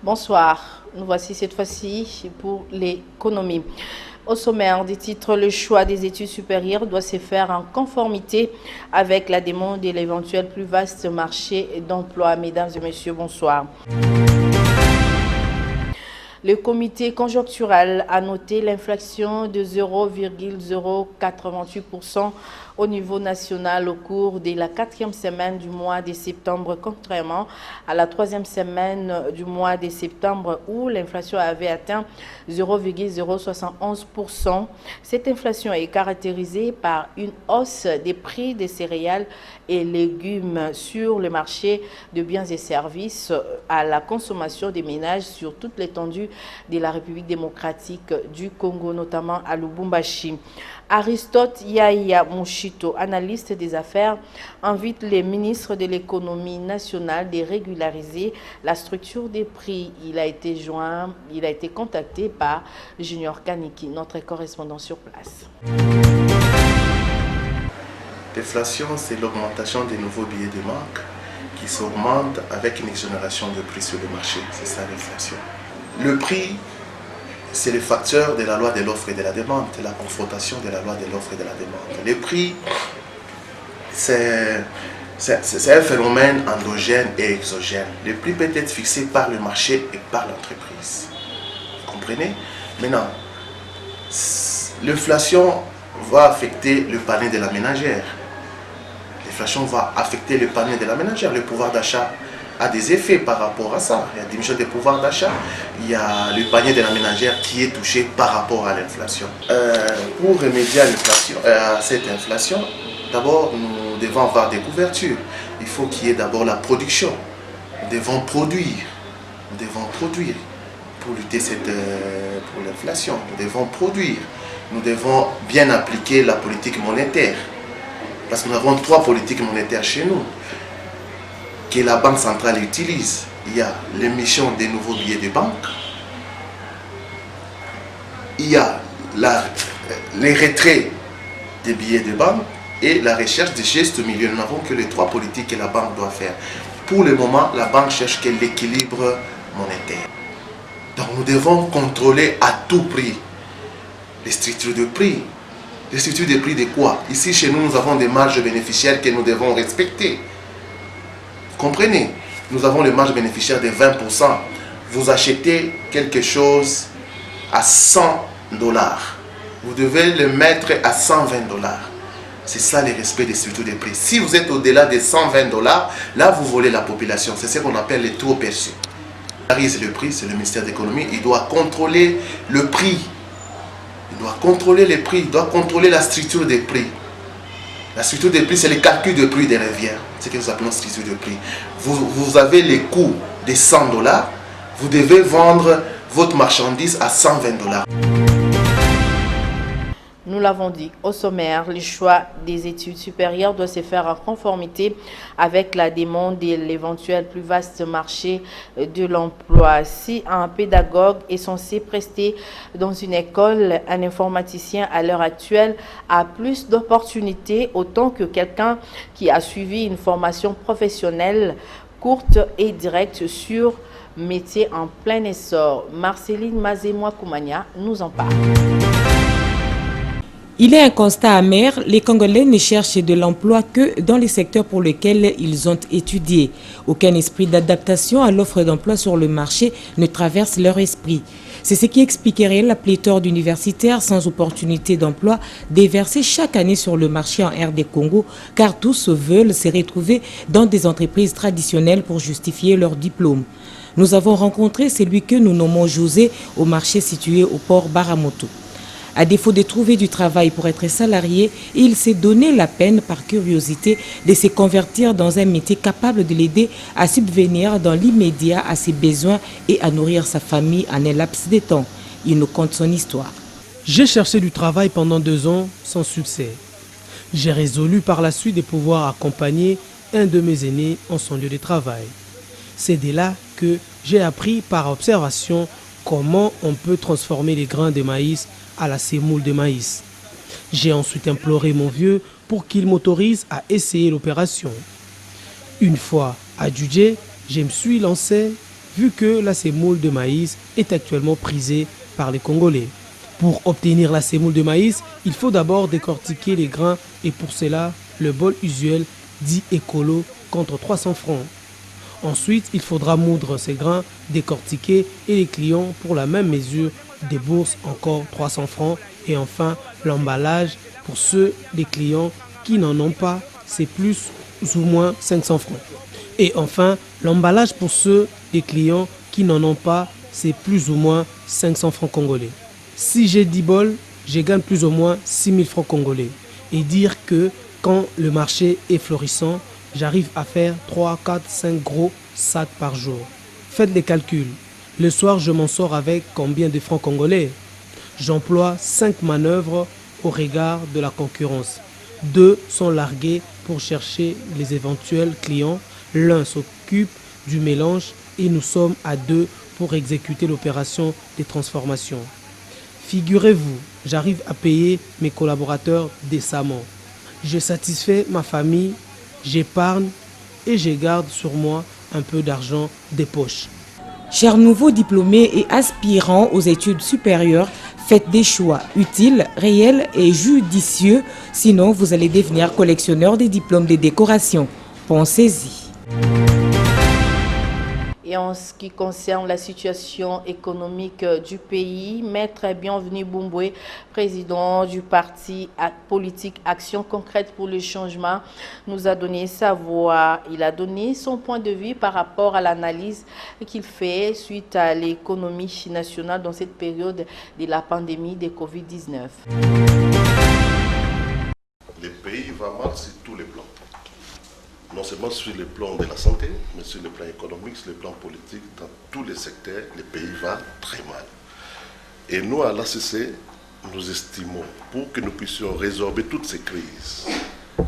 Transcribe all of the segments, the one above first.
Bonsoir, nous voici cette fois-ci pour l'économie. Au sommaire des titres, le choix des études supérieures doit se faire en conformité avec la demande et l'éventuel plus vaste marché d'emploi. Mesdames et messieurs, bonsoir. Le comité conjonctural a noté l'inflation de 0,088% au niveau national au cours de la 4e semaine du mois de septembre, contrairement à la 3e semaine du mois de septembre où l'inflation avait atteint 0,071%. Cette inflation est caractérisée par une hausse des prix des céréales et légumes sur le marché de biens et services à la consommation des ménages sur toute l'étendue de la République démocratique du Congo, notamment à Lubumbashi. Aristote Yaya Mouchito, analyste des affaires, invite les ministres de l'économie nationale de régulariser la structure des prix. Il a été contacté par Junior Kaniki, notre correspondant sur place. L'inflation, c'est l'augmentation des nouveaux billets de banque qui s'augmentent avec une exonération de prix sur le marché. C'est ça l'inflation. Le prix, c'est le facteur de la loi de l'offre et de la demande, la confrontation de la loi de l'offre et de la demande. Le prix, c'est un phénomène endogène et exogène. Le prix peut être fixé par le marché et par l'entreprise. Vous comprenez? Maintenant, l'inflation va affecter le panier de la ménagère. L'inflation va affecter le panier de la ménagère. Le pouvoir d'achat a des effets par rapport à ça. Il y a diminution des pouvoirs d'achat. Il y a le panier de la ménagère qui est touché par rapport à l'inflation. Pour remédier à cette inflation, d'abord, nous devons avoir des couvertures. Il faut qu'il y ait d'abord la production. Nous devons produire. Nous devons produire pour lutter pour l'inflation. Nous devons produire. Nous devons bien appliquer la politique monétaire. Parce que nous avons 3 politiques monétaires chez nous que la Banque centrale utilise. Il y a l'émission des nouveaux billets de banque, il y a les retraits des billets de banque et la recherche des gestes au milieu. Nous n'avons que les 3 politiques que la banque doit faire. Pour le moment, la banque cherche l'équilibre monétaire. Donc nous devons contrôler à tout prix les structures de prix. Les structures de prix de quoi? Ici, chez nous, nous avons des marges bénéficiaires que nous devons respecter. Comprenez, nous avons les marges bénéficiaires de 20%. Vous achetez quelque chose à $100. Vous devez le mettre à $120. C'est ça le respect des structures de prix. Si vous êtes au-delà de $120, là vous volez la population. C'est ce qu'on appelle les taux perçus. Le prix, c'est le ministère de l'économie. Il doit contrôler le prix. Il doit contrôler les prix. Il doit contrôler la structure des prix. La structure des prix, c'est le calcul de prix des rivières. C'est ce que nous appelons structure de prix. Vous avez les coûts de $100. Vous devez vendre votre marchandise à $120. Nous l'avons dit, au sommaire, le choix des études supérieures doit se faire en conformité avec la demande et l'éventuel plus vaste marché de l'emploi. Si un pédagogue est censé prester dans une école, un informaticien à l'heure actuelle a plus d'opportunités autant que quelqu'un qui a suivi une formation professionnelle courte et directe sur métier en plein essor. Marceline Mazemwa-Koumania nous en parle. Il est un constat amer, les Congolais ne cherchent de l'emploi que dans les secteurs pour lesquels ils ont étudié. Aucun esprit d'adaptation à l'offre d'emploi sur le marché ne traverse leur esprit. C'est ce qui expliquerait la pléthore d'universitaires sans opportunité d'emploi déversés chaque année sur le marché en RD Congo, car tous veulent se retrouver dans des entreprises traditionnelles pour justifier leur diplôme. Nous avons rencontré celui que nous nommons José au marché situé au port Baramoto. À défaut de trouver du travail pour être salarié, il s'est donné la peine, par curiosité, de se convertir dans un métier capable de l'aider à subvenir dans l'immédiat à ses besoins et à nourrir sa famille en un laps de temps. Il nous conte son histoire. J'ai cherché du travail pendant 2 ans sans succès. J'ai résolu par la suite de pouvoir accompagner un de mes aînés en son lieu de travail. C'est de là que j'ai appris par observation comment on peut transformer les grains de maïs à la semoule de maïs. J'ai ensuite imploré mon vieux pour qu'il m'autorise à essayer l'opération. Une fois à Djudjé, je me suis lancé vu que la semoule de maïs est actuellement prisée par les Congolais. Pour obtenir la semoule de maïs, il faut d'abord décortiquer les grains et pour cela, le bol usuel dit écolo contre 300 francs. Ensuite, il faudra moudre ces grains décortiqués et les clients pour la même mesure déboursent encore 300 francs. Et enfin, l'emballage pour ceux des clients qui n'en ont pas, c'est plus ou moins 500 francs. Et enfin, l'emballage pour ceux des clients qui n'en ont pas, c'est plus ou moins 500 francs congolais. Si j'ai 10 bols, je gagne plus ou moins 6000 francs congolais. Et dire que quand le marché est florissant, j'arrive à faire 3, 4, 5 gros sacs par jour. Faites les calculs. Le soir, je m'en sors avec combien de francs congolais? J'emploie 5 manœuvres au regard de la concurrence. 2 sont largués pour chercher les éventuels clients. L'un s'occupe du mélange et nous sommes à 2 pour exécuter l'opération de transformation. Figurez-vous, j'arrive à payer mes collaborateurs décemment. Je satisfais ma famille, j'épargne et je garde sur moi un peu d'argent des poches. Chers nouveaux diplômés et aspirants aux études supérieures, faites des choix utiles, réels et judicieux, sinon vous allez devenir collectionneur des diplômes de décoration. Pensez-y. Et en ce qui concerne la situation économique du pays, Maître Bienvenu Boumboué, président du parti politique Action concrète pour le changement, nous a donné sa voix. Il a donné son point de vue par rapport à l'analyse qu'il fait suite à l'économie nationale dans cette période de la pandémie de Covid-19. Le pays va mal sur tous les plans. Non seulement sur le plan de la santé, mais sur le plan économique, sur le plan politique, dans tous les secteurs, le pays va très mal. Et nous, à l'ACC, nous estimons, pour que nous puissions résorber toutes ces crises,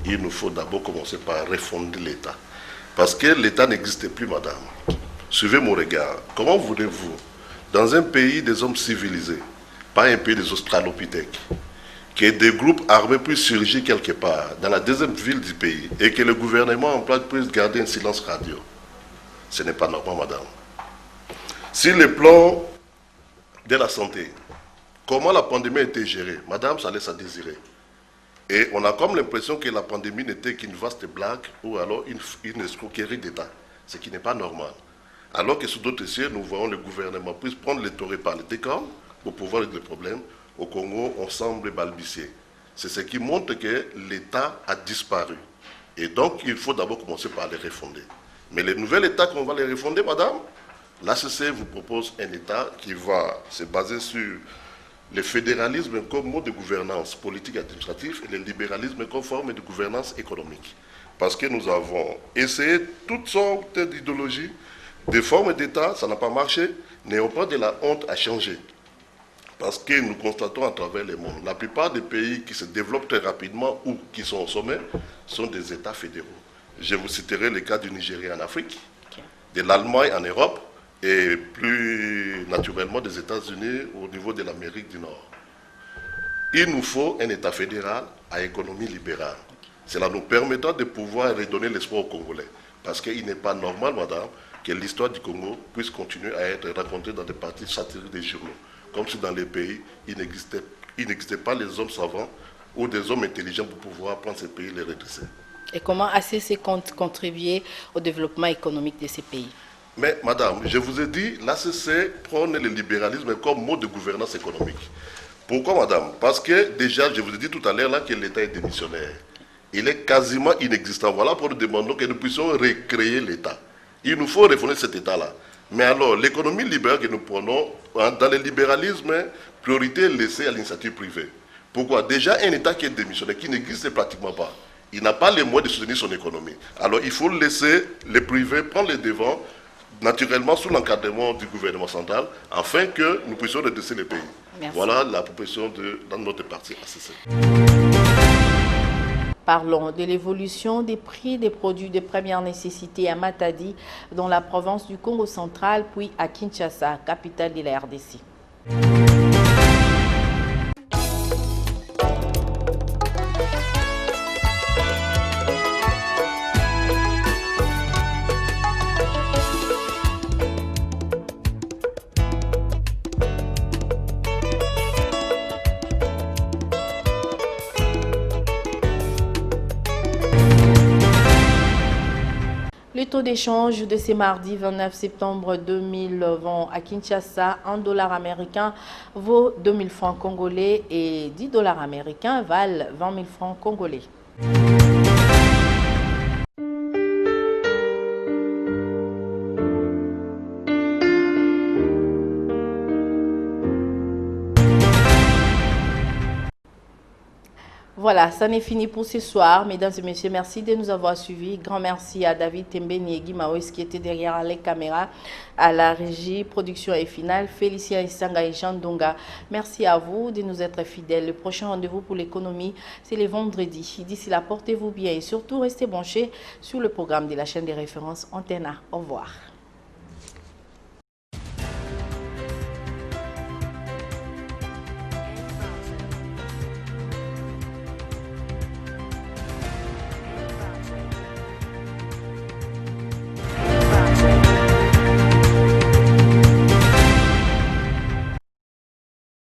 il nous faut d'abord commencer par refonder l'État. Parce que l'État n'existe plus, madame. Suivez mon regard. Comment voulez-vous, dans un pays des hommes civilisés, pas un pays des australopithèques, que des groupes armés puissent surgir quelque part dans la deuxième ville du pays et que le gouvernement en place puisse garder un silence radio? Ce n'est pas normal, madame. Sur le plan de la santé, comment la pandémie a été gérée? Madame, ça laisse à désirer. Et on a comme l'impression que la pandémie n'était qu'une vaste blague ou alors une escroquerie d'État, ce qui n'est pas normal. Alors que sur d'autres cieux, nous voyons le gouvernement puisse prendre les taureaux par les décors pour pouvoir régler le problème. Au Congo, on semble balbutier. C'est ce qui montre que l'État a disparu. Et donc, il faut d'abord commencer par les refonder. Mais le nouvel État qu'on va les refonder, madame, l'ACC vous propose un État qui va se baser sur le fédéralisme comme mode de gouvernance politique et administrative et le libéralisme comme forme de gouvernance économique. Parce que nous avons essayé toutes sortes d'idéologies, de formes d'État, ça n'a pas marché. N'ayons pas de la honte à changer. Parce que nous constatons à travers le monde, la plupart des pays qui se développent très rapidement ou qui sont au sommet sont des États fédéraux. Je vous citerai le cas du Nigeria en Afrique, de l'Allemagne en Europe et plus naturellement des États-Unis au niveau de l'Amérique du Nord. Il nous faut un État fédéral à économie libérale. Cela nous permettra de pouvoir redonner l'espoir aux Congolais. Parce qu'il n'est pas normal, madame, que l'histoire du Congo puisse continuer à être racontée dans des parties satiriques des journaux. Comme si dans les pays, il n'existait pas les hommes savants ou des hommes intelligents pour pouvoir prendre ces pays et les redresser. Et comment ACC compte contribuer au développement économique de ces pays? Mais madame, je vous ai dit, l'ACC prône le libéralisme comme mode de gouvernance économique. Pourquoi, madame? Parce que déjà, je vous ai dit tout à l'heure là que l'État est démissionnaire. Il est quasiment inexistant. Voilà pourquoi nous demandons que nous puissions recréer l'État. Il nous faut refonder cet État-là. Mais alors, l'économie libérale que nous prenons, dans le libéralisme, priorité laissée à l'initiative privée. Pourquoi? Déjà, un État qui est démissionnaire, qui n'existe pratiquement pas, il n'a pas les moyens de soutenir son économie. Alors, il faut laisser les privés prendre les devants, naturellement sous l'encadrement du gouvernement central, afin que nous puissions redresser le pays. Merci. Voilà la proposition dans notre parti ACC. Parlons de l'évolution des prix des produits de première nécessité à Matadi, dans la province du Congo central, puis à Kinshasa, capitale de la RDC. taux d'échange de ce mardi 29 septembre 2020 à Kinshasa, $1 américain vaut 2000 francs congolais et $10 américains valent 20 000 francs congolais. Voilà, ça n'est fini pour ce soir. Mesdames et messieurs, merci de nous avoir suivis. Grand merci à David Tembeni et Guy Maois qui étaient derrière les caméras, à la régie, production et finale, Félicia Isanga et Jean Donga. Merci à vous de nous être fidèles. Le prochain rendez-vous pour l'économie, c'est les vendredis. D'ici là, portez-vous bien et surtout restez branchés sur le programme de la chaîne des références Antena. Au revoir.